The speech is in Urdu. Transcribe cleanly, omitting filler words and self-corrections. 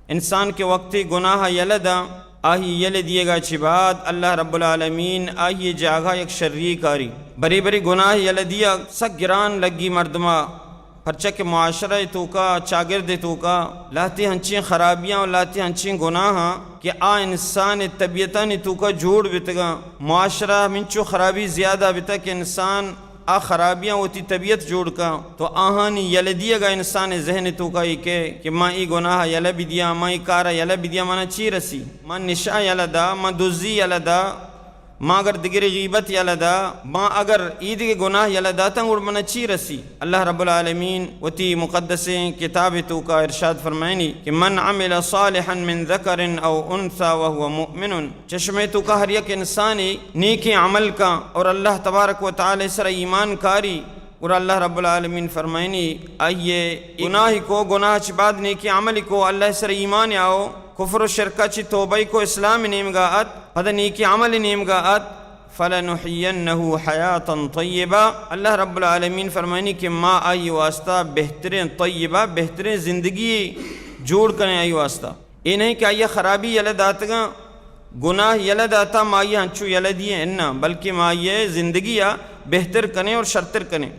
انسان کے وقتی گناہ یلدا آہی یل دیے گا چھ بعد اللہ رب العالمین آہی جاگا یک شرری کاری بری بری گناہ یل دیا سک گران لگی مردمہ پرچہ کے معاشرہ تو کا چاگرد تو کا لاتی ہنچیں خرابیاں اور لاتی ہنچیں گناہ کہ انسان طبیعتاً تو کا جوڑ بتگا معاشرہ منچو خرابی زیادہ بتا کہ انسان خرابیاں ہوتی طبیعت جوڑ کا تو آہانی یل دیا گا انسان ذہن تو کا کہ ماں ای گناہ یل بھی دیا ماں ای کارا یل بھی دیا مانا چی رسی ماں نشا یل دا ماں دزی یل دا ماں اگر دگر غیبت یل دا ماں اگر عید کے گناہ یل دا تنگوڑ مانا چی رسی اللہ رب العالمین وتی مقدس کتاب تو کا ارشاد فرمائنی کہ من عمل صالحا من ذکر او انثى وهو مؤمن چشمے تو کا ہر یک انسانی نیک عمل کا اور اللہ تبارک و تعالی سر ایمان کاری اور اللہ رب العالمین فرمائنی آئیے گناہ کو گناہ چ بعد نیکی عمل کو اللہ سر ایمان آؤ کفر و شرکہ چی توبہ کو اسلام نیمگاہت پدہ نیکی عمل نیمگاہت فَلَنُحْيَنَّهُ حَيَاةً طَيِّبًا اللہ رب العالمین فرمائنی کہ ما آئی واسطہ بہترین طیبہ بہترین زندگی جوڑ کریں آئی واسطہ یہ نہیں کہ آئیے خرابی یلد آتگا گناہ یلد آتا ما آئیے ہنچو یلدی ہے انہا بلکہ ما آئیے زندگی بہتر کریں اور شرطر کریں